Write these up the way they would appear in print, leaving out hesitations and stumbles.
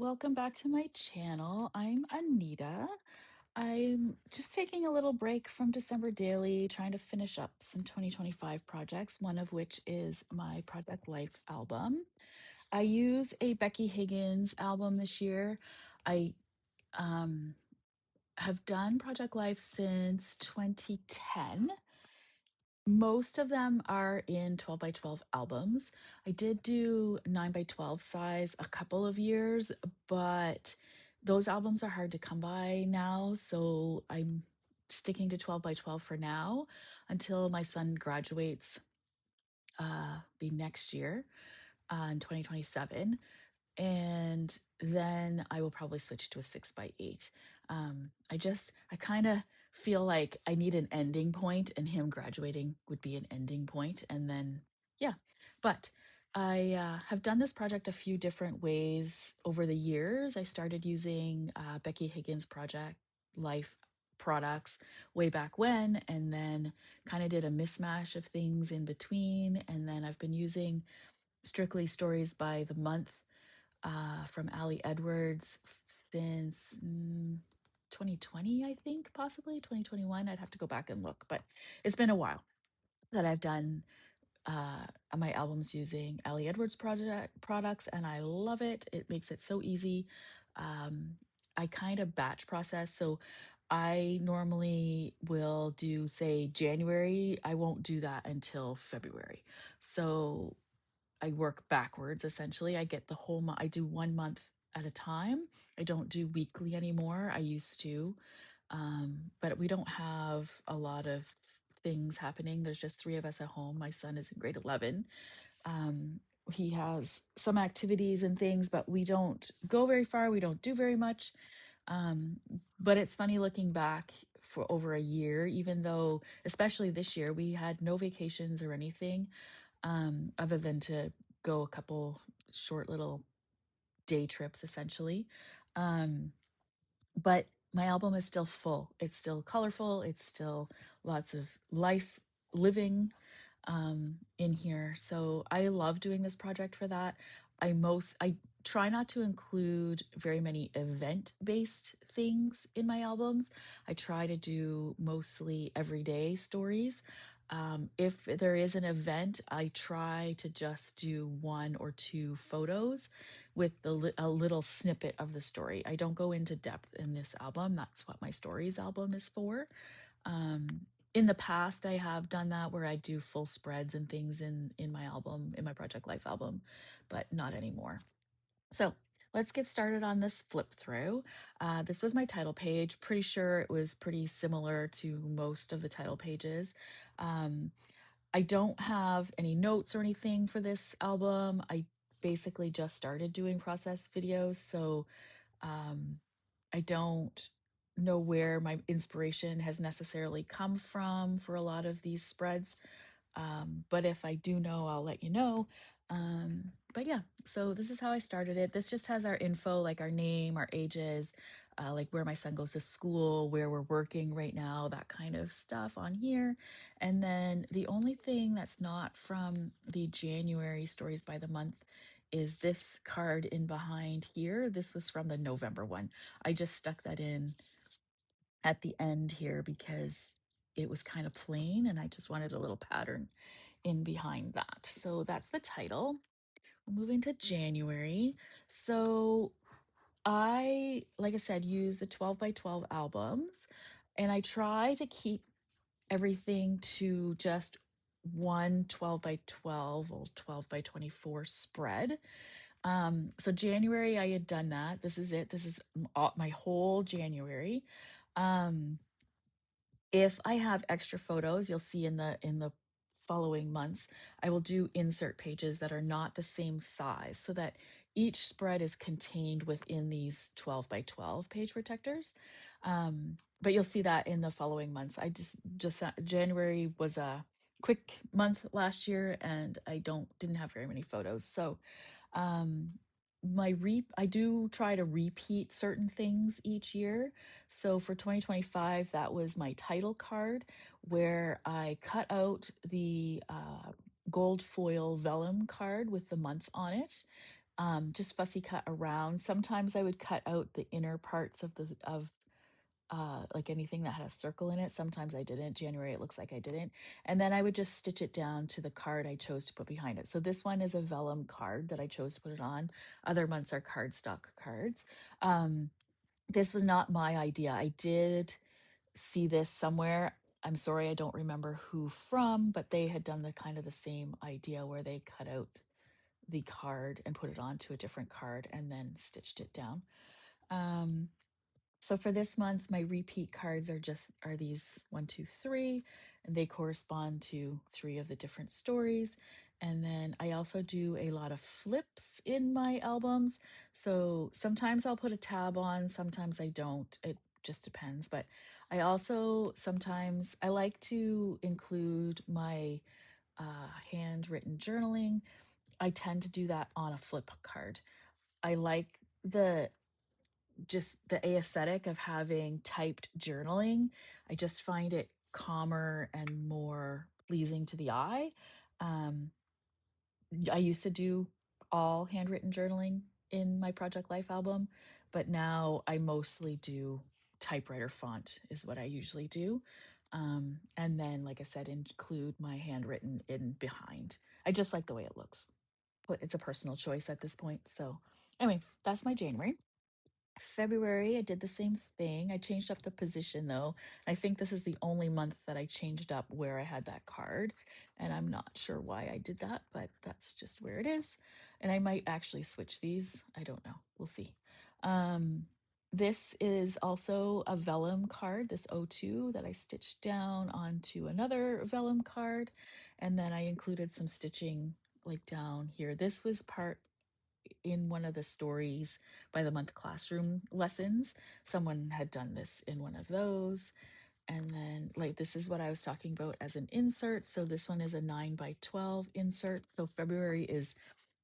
welcome back to my channel. I'm Anita. I'm just taking a little break from December Daily, trying to finish up some 2025 projects, one of which is my Project Life album. I use a Becky Higgins album this year. I um, have done Project Life since 2010. Most of them are in 12 by 12 albums. I did do 9 by 12 size a couple of years, but those albums are hard to come by now. So I'm sticking to 12 by 12 for now until my son graduates, be next year, in 2027, and then I will probably switch to a 6 by 8. I kind of feel like I need an ending point, and him graduating would be an ending point, and then yeah. But I have done this project a few different ways over the years. I started using Becky Higgins Project Life products way back when, and then kind of did a mismatch of things in between, and then I've been using strictly stories by the month from Ali Edwards since 2020, I think, possibly 2021. I'd have to go back and look, but it's been a while that I've done my albums using Ali Edwards project products, and I love it. It makes it so easy. Um, I kind of batch process, so I normally will do, say, January. I won't do that until February. So I work backwards essentially. I get the whole month. I do 1 month at a time. I don't do weekly anymore. I used to. But we don't have a lot of things happening. There's just three of us at home. My son is in grade 11. Um, he has some activities and things, but we don't go very far. We don't do very much. Um, but it's funny looking back for over a year, even though, especially this year, we had no vacations or anything, other than to go a couple short little day trips, essentially. Um, but my album is still full. It's still colorful. It's still lots of life living in here. So I love doing this project for that. I try not to include very many event-based things in my albums. I try to do mostly everyday stories. If there is an event, I try to just do one or two photos with a little snippet of the story. I don't go into depth in this album. That's what my stories album is for. In the past, I have done that where I do full spreads and things in my album, in my Project Life album, but not anymore. So let's get started on this flip through. This was my title page. Pretty sure it was pretty similar to most of the title pages. Um, I don't have any notes or anything for this album. I basically just started doing process videos, so um, I don't know where my inspiration has necessarily come from for a lot of these spreads. But if I do know, I'll let you know. But yeah, so this is how I started it. This just has our info, like our name, our ages, like where my son goes to school, where we're working right now, that kind of stuff on here. And then the only thing that's not from the January stories by the month is this card in behind here. This was from the November one. I just stuck that in at the end here because it was kind of plain and I just wanted a little pattern in behind that. So that's the title. We're moving to January. So like I said, use the 12 by 12 albums, and I try to keep everything to just one 12 by 12 or 12 by 24 spread. So January, I had done that. This is it. This is my whole January. Um, if I have extra photos, you'll see in the following months, I will do insert pages that are not the same size so that each spread is contained within these 12 by 12 page protectors. But you'll see that in the following months. January was a quick month last year and I didn't have very many photos. So um I do try to repeat certain things each year. So for 2025, that was my title card where I cut out the gold foil vellum card with the month on it. just fussy cut around. Sometimes I would cut out the inner parts of like anything that had a circle in it. Sometimes I didn't. January, it looks like I didn't. And then I would just stitch it down to the card I chose to put behind it. So this one is a vellum card that I chose to put it on. Other months are cardstock cards. This was not my idea. I did see this somewhere. I'm sorry, I don't remember who from, but they had done the kind of the same idea where they cut out the card and put it onto a different card and then stitched it down. Um, so for this month, my repeat cards are these 1, 2, 3, and they correspond to 3 of the different stories. And then I also do a lot of flips in my albums. So sometimes I'll put a tab on, sometimes I don't. It just depends. But I also sometimes I like to include my handwritten journaling. I tend to do that on a flip card. I like just the aesthetic of having typed journaling. I just find it calmer and more pleasing to the eye. Um, I used to do all handwritten journaling in my Project Life album, but now I mostly do typewriter font, is what I usually do. And then, like I said, include my handwritten in behind. I just like the way it looks, but it's a personal choice at this point. So, anyway, that's my January. February, I did the same thing. I changed up the position though. I think this is the only month that I changed up where I had that card. And I'm not sure why I did that, but that's just where it is. And I might actually switch these. I don't know. We'll see. Um, this is also a vellum card, this O2 that I stitched down onto another vellum card. And then I included some stitching like down here. This was part in one of the stories by the month classroom lessons. Someone had done this in one of those. And then, like, this is what I was talking about as an insert. So, this one is a 9 by 12 insert. So, February is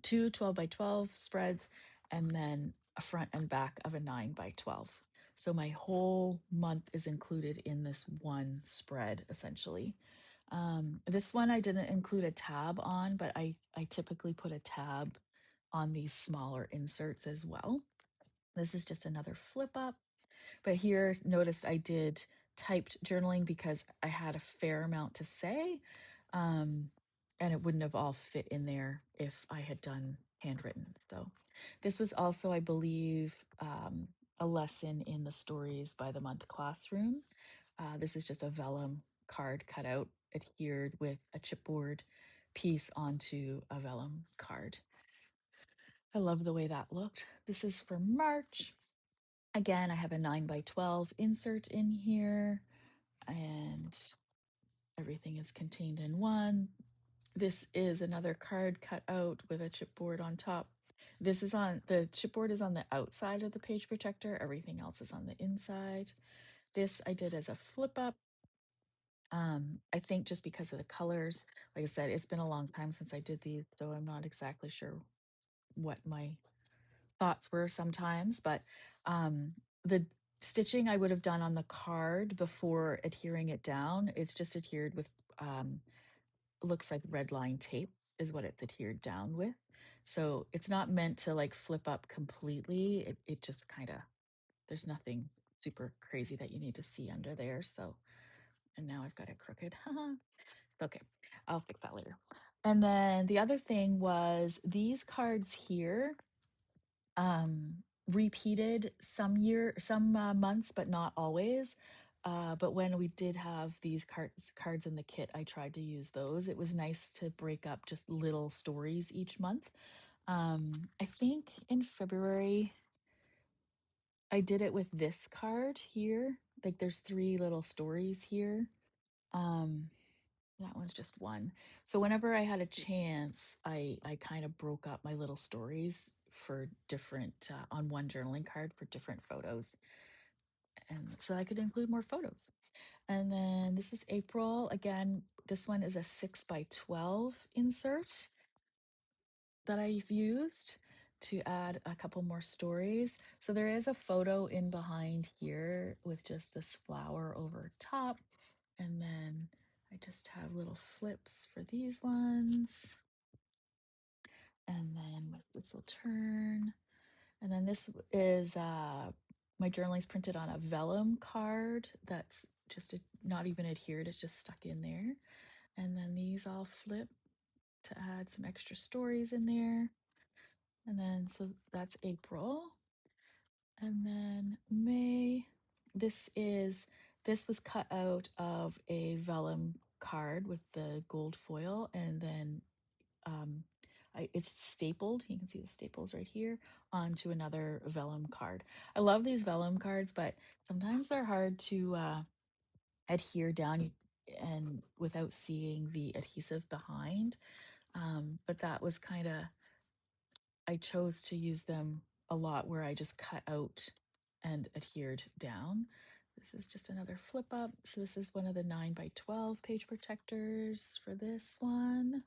2 12 by 12 spreads, and then a front and back of a 9 by 12. So, my whole month is included in this one spread essentially. This one I didn't include a tab on, but I typically put a tab on these smaller inserts as well. This is just another flip up. But here, noticed I did typed journaling because I had a fair amount to say. Um, and it wouldn't have all fit in there if I had done handwritten. So this was also, I believe, a lesson in the stories by the month classroom. This is just a vellum card cut out, adhered with a chipboard piece onto a vellum card. I love the way that looked. This is for March. Again, I have a 9 by 12 insert in here, and everything is contained in one. This is another card cut out with a chipboard on top. This is on the chipboard is on the outside of the page protector. Everything else is on the inside. This I did as a flip up. I think just because of the colors, like I said, it's been a long time since I did these, so I'm not exactly sure what my thoughts were sometimes, but the stitching I would have done on the card before adhering it down is just adhered with looks like red line tape is what it's adhered down with. So it's not meant to like flip up completely. It just kind of there's nothing super crazy that you need to see under there. So and now I've got it crooked. Okay, I'll fix that later. And then the other thing was these cards here repeated some months, but not always. But when we did have these cards in the kit, I tried to use those. It was nice to break up just little stories each month. I think in February I did it with this card here. Like there's 3 little stories here. Um, that one's just one. So whenever I had a chance, I kind of broke up my little stories for different on one journaling card for different photos, and so I could include more photos. And then this is April. Again, this one is a 6 by 12 insert that I've used to add a couple more stories. So there is a photo in behind here with just this flower over top. And then I just have little flips for these ones. And then with this will turn. And then this is my journaling's printed on a vellum card that's just not even adhered, it's just stuck in there. And then these all flip to add some extra stories in there. And then, so that's April. And then May, this was cut out of a vellum card with the gold foil, and then um, it's stapled. You can see the staples right here onto another vellum card. I love these vellum cards, but sometimes they're hard to adhere down and without seeing the adhesive behind. But that was kind of, I chose to use them a lot where I just cut out and adhered down. This is just another flip up. So this is one of the 9x12 page protectors for this one.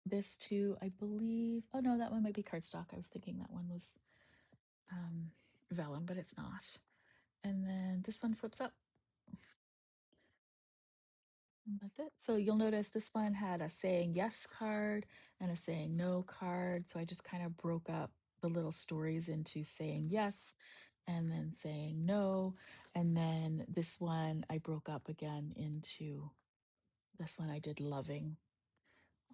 This too, I believe. Oh no, that one might be cardstock. I was thinking that one was vellum, but it's not. And then this one flips up. And that's it. So you'll notice this one had a saying yes card and a saying no card. So I just kind of broke up the little stories into saying yes and then saying no. And then this one I broke up again into this one I did loving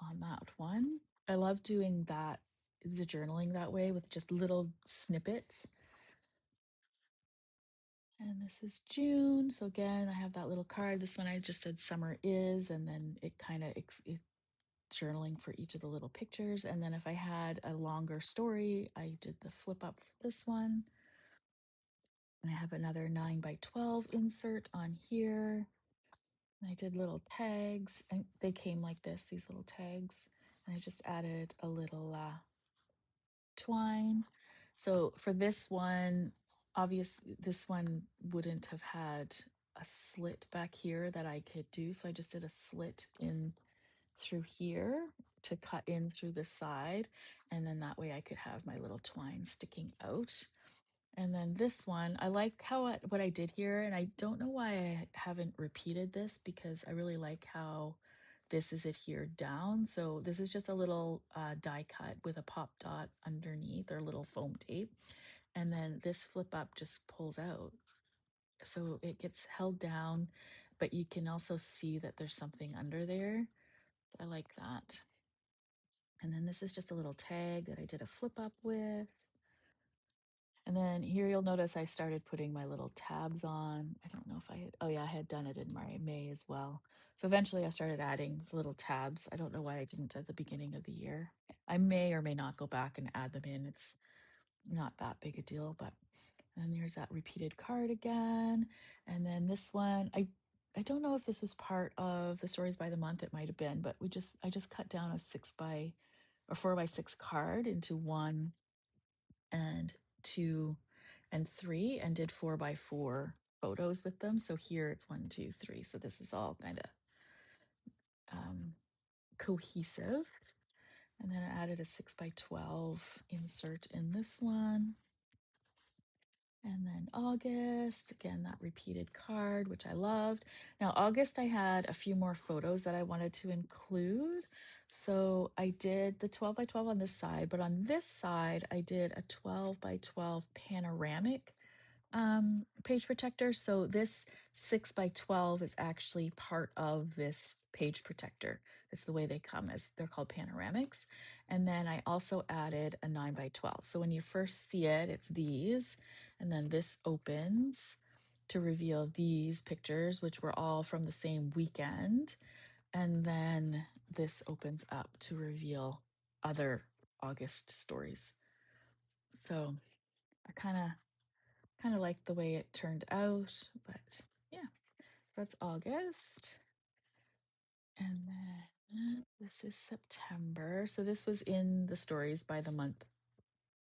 on that one. I love doing that, the journaling that way with just little snippets. And this is June. So again, I have that little card. This one I just said summer is, and then it kind of journaling for each of the little pictures. And then if I had a longer story, I did the flip up for this one. And I have another 9x12 insert on here. And I did little tags, and they came like this, these little tags. And I just added a little twine. So for this one, obviously this one wouldn't have had a slit back here that I could do. So I just did a slit in through here to cut in through the side. And then that way I could have my little twine sticking out. And then this one, I like how what I did here, and I don't know why I haven't repeated this because I really like how this is adhered down. So this is just a little die cut with a pop dot underneath or a little foam tape. And then this flip up just pulls out. So it gets held down, but you can also see that there's something under there. I like that. And then this is just a little tag that I did a flip up with. And then here you'll notice I started putting my little tabs on. I don't know if I had, oh yeah, I had done it in my May as well. So eventually I started adding the little tabs. I don't know why I didn't at the beginning of the year. I may or may not go back and add them in. It's not that big a deal, but and there's that repeated card again. And then this one, I don't know if this was part of the stories by the month. It might have been, but I just cut down a 4x6 card into 1 and 2 and 3 and did 4x4 photos with them. So here it's 1, 2, 3. So this is all kind of cohesive. And then I added a 6x12 insert in this one. And then August, again, that repeated card, which I loved. Now, August, I had a few more photos that I wanted to include. So I did the 12x12 on this side, but on this side, I did a 12x12 panoramic page protector. So this 6x12 is actually part of this page protector. It's the way they come, as they're called panoramics. And then I also added a 9x12. So when you first see it, it's these, and then this opens to reveal these pictures, which were all from the same weekend. And then this opens up to reveal other August stories. So I kind of like the way it turned out, but yeah, that's August. And then this is September. So this was in the stories by the month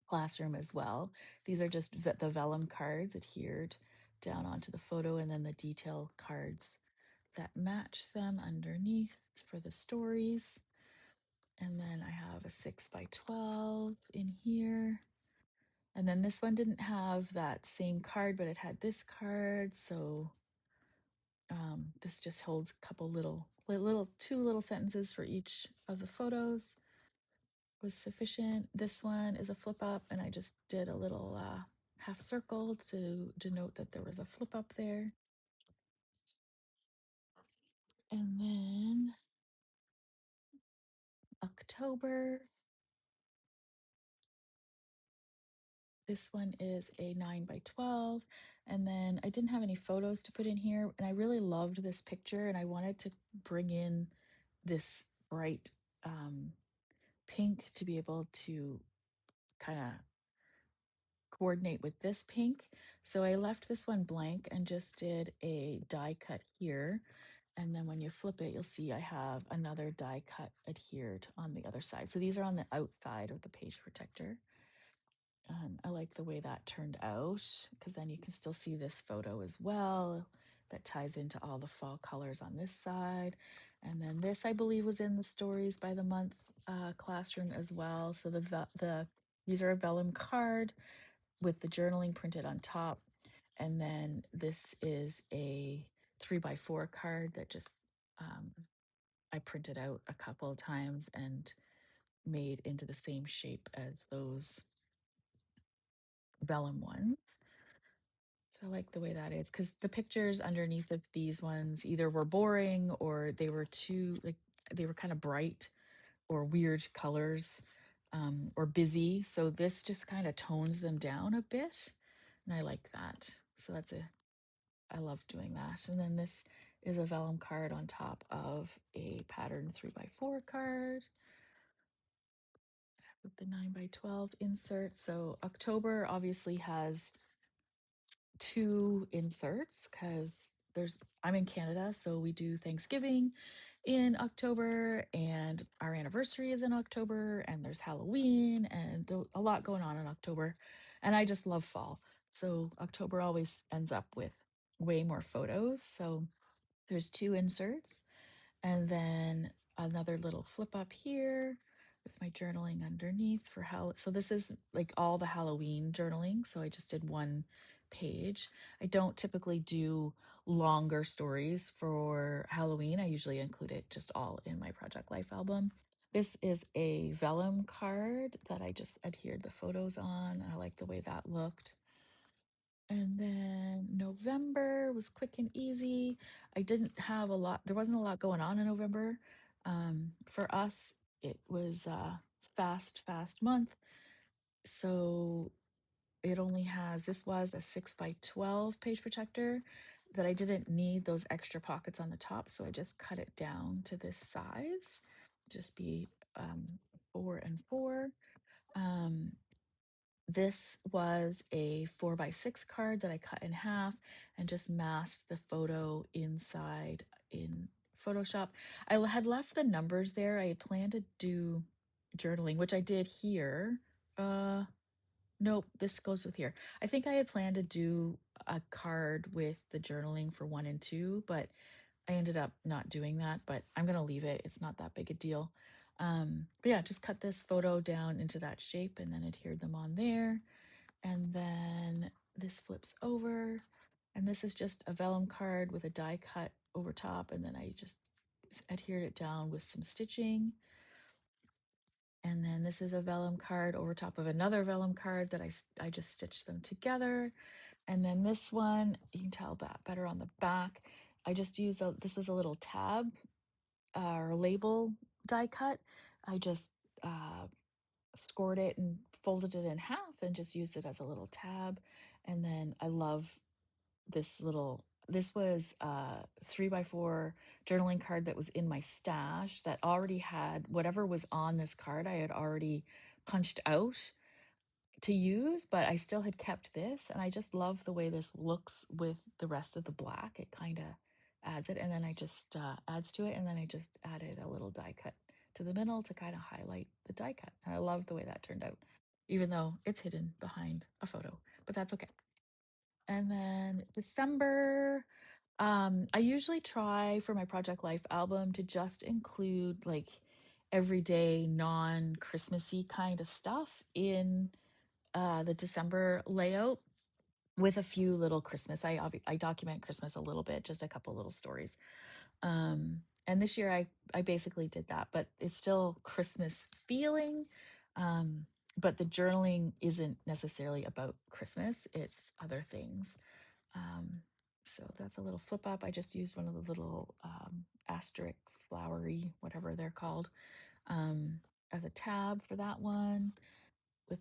classroom as well. These are just the vellum cards adhered down onto the photo, and then the detail cards that match them underneath for the stories. And then I have a 6x12 in here. And then this one didn't have that same card, but it had this card. So this just holds a couple two little sentences for each of the photos. was sufficient. This one is a flip up, and I just did a little half circle to denote that there was a flip up there. And then October, this one is a 9 by 12. And then I didn't have any photos to put in here, and I really loved this picture, and I wanted to bring in this bright um, pink to be able to kind of coordinate with this pink. So I left this one blank and just did a die cut here. And then when you flip it, you'll see I have another die cut adhered on the other side. So these are on the outside of the page protector. I like the way that turned out because then you can still see this photo as well that ties into all the fall colors on this side. And then this, I believe, was in the Stories by the Month classroom as well. So these are a vellum card with the journaling printed on top. And then this is a 3 by 4 card that just um, I printed out a couple of times and made into the same shape as those vellum ones. So I like the way that is because the pictures underneath of these ones either were boring or they were too like they were kind of bright or weird colors or busy. So this just kind of tones them down a bit. And I like that. So I love doing that. And then this is a vellum card on top of a pattern 3 by 4 card with the 9 by 12 insert. So October obviously has 2 inserts because I'm in Canada, so we do Thanksgiving in October, and our anniversary is in October, and there's Halloween, and a lot going on in October. And I just love fall. So October always ends up with way more photos. So there's 2 inserts. And then another little flip up here with my journaling underneath for how. So this is like all the Halloween journaling. So I just did 1 page. I don't typically do longer stories for Halloween. I usually include it just all in my Project Life album. This is a vellum card that I just adhered the photos on. I like the way that looked. And then November was quick and easy. I didn't have a lot, there wasn't a lot going on in November. For us, it was a fast month. So this was a 6 by 12 page protector that I didn't need those extra pockets on the top. So I just cut it down to this size, just be 4 and 4. Um, this was a 4 by 6 card that I cut in half and just masked the photo inside in Photoshop. Had left the numbers there. I had planned to do journaling, which I did here. Nope, this goes with here. I think I had planned to do a card with the journaling for 1 and 2, but I ended up not doing that, but I'm going to leave it. It's not that big a deal. But yeah, just cut this photo down into that shape and then adhered them on there. And then this flips over. And this is just a vellum card with a die cut over top. And then I just adhered it down with some stitching. And then this is a vellum card over top of another vellum card that I just stitched them together. And then this one, you can tell that better on the back. I just used this was a little tab or label die cut. I just scored it and folded it in half and just used it as a little tab. And then I love this was a 3 by 4 journaling card that was in my stash that already had whatever was on this card I had already punched out to use, but I still had kept this. And I just love the way this looks with the rest of the black. It kind of adds it. And then I just adds to it. And then I just added a little die cut to the middle to kind of highlight the die cut. And I love the way that turned out, even though it's hidden behind a photo, but that's okay. And then December, I usually try for my Project Life album to just include like everyday non-Christmassy kind of stuff in the December layout with a few little Christmas. I document Christmas a little bit, just a couple little stories. And this year I basically did that, but it's still Christmas feeling. Um, but the journaling isn't necessarily about Christmas, it's other things. Um, so that's a little flip up. I just used one of the little asterisk flowery, whatever they're called, um, as a tab for that one. With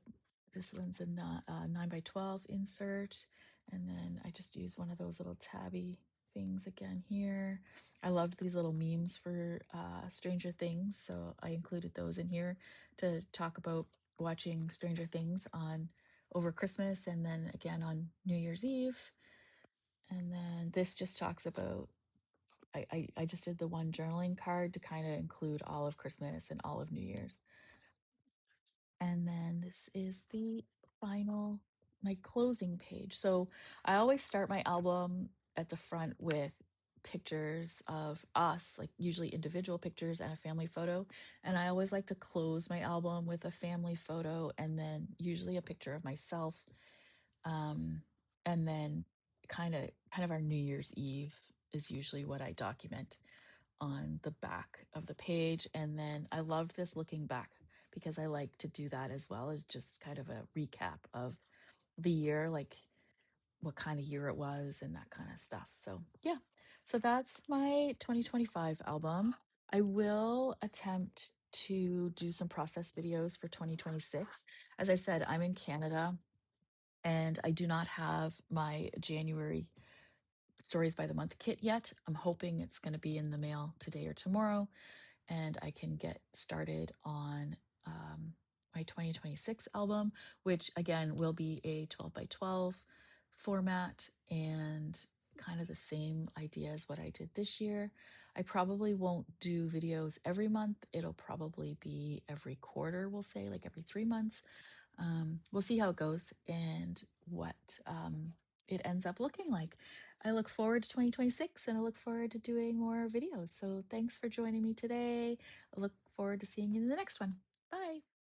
this one's a 9 by 12 insert, and then I just use one of those little tabby things again here. I loved these little memes for Stranger Things, so I included those in here to talk about watching Stranger Things on over Christmas and then again on New Year's Eve. And then this just talks about I just did the one journaling card to kind of include all of Christmas and all of New Year's. And then this is the final, my closing page. So I always start my album at the front with pictures of us, like usually individual pictures and a family photo. And I always like to close my album with a family photo and then usually a picture of myself. Um, and then kind of our New Year's Eve is usually what I document on the back of the page. And then I loved this looking back because I like to do that as well as just kind of a recap of the year, like what kind of year it was and that kind of stuff. So, yeah. So that's my 2025 album. I will attempt to do some process videos for 2026. As I said, I'm in Canada and I do not have my January Stories by the Month kit yet. I'm hoping it's going to be in the mail today or tomorrow and I can get started on my 2026 album, which again will be a 12 by 12 format and kind of the same idea as what I did this year. I probably won't do videos every month. It'll probably be every quarter, we'll say, like every 3 months. We'll see how it goes and what it ends up looking like. I look forward to 2026 and I look forward to doing more videos. So thanks for joining me today. I look forward to seeing you in the next one. Bye.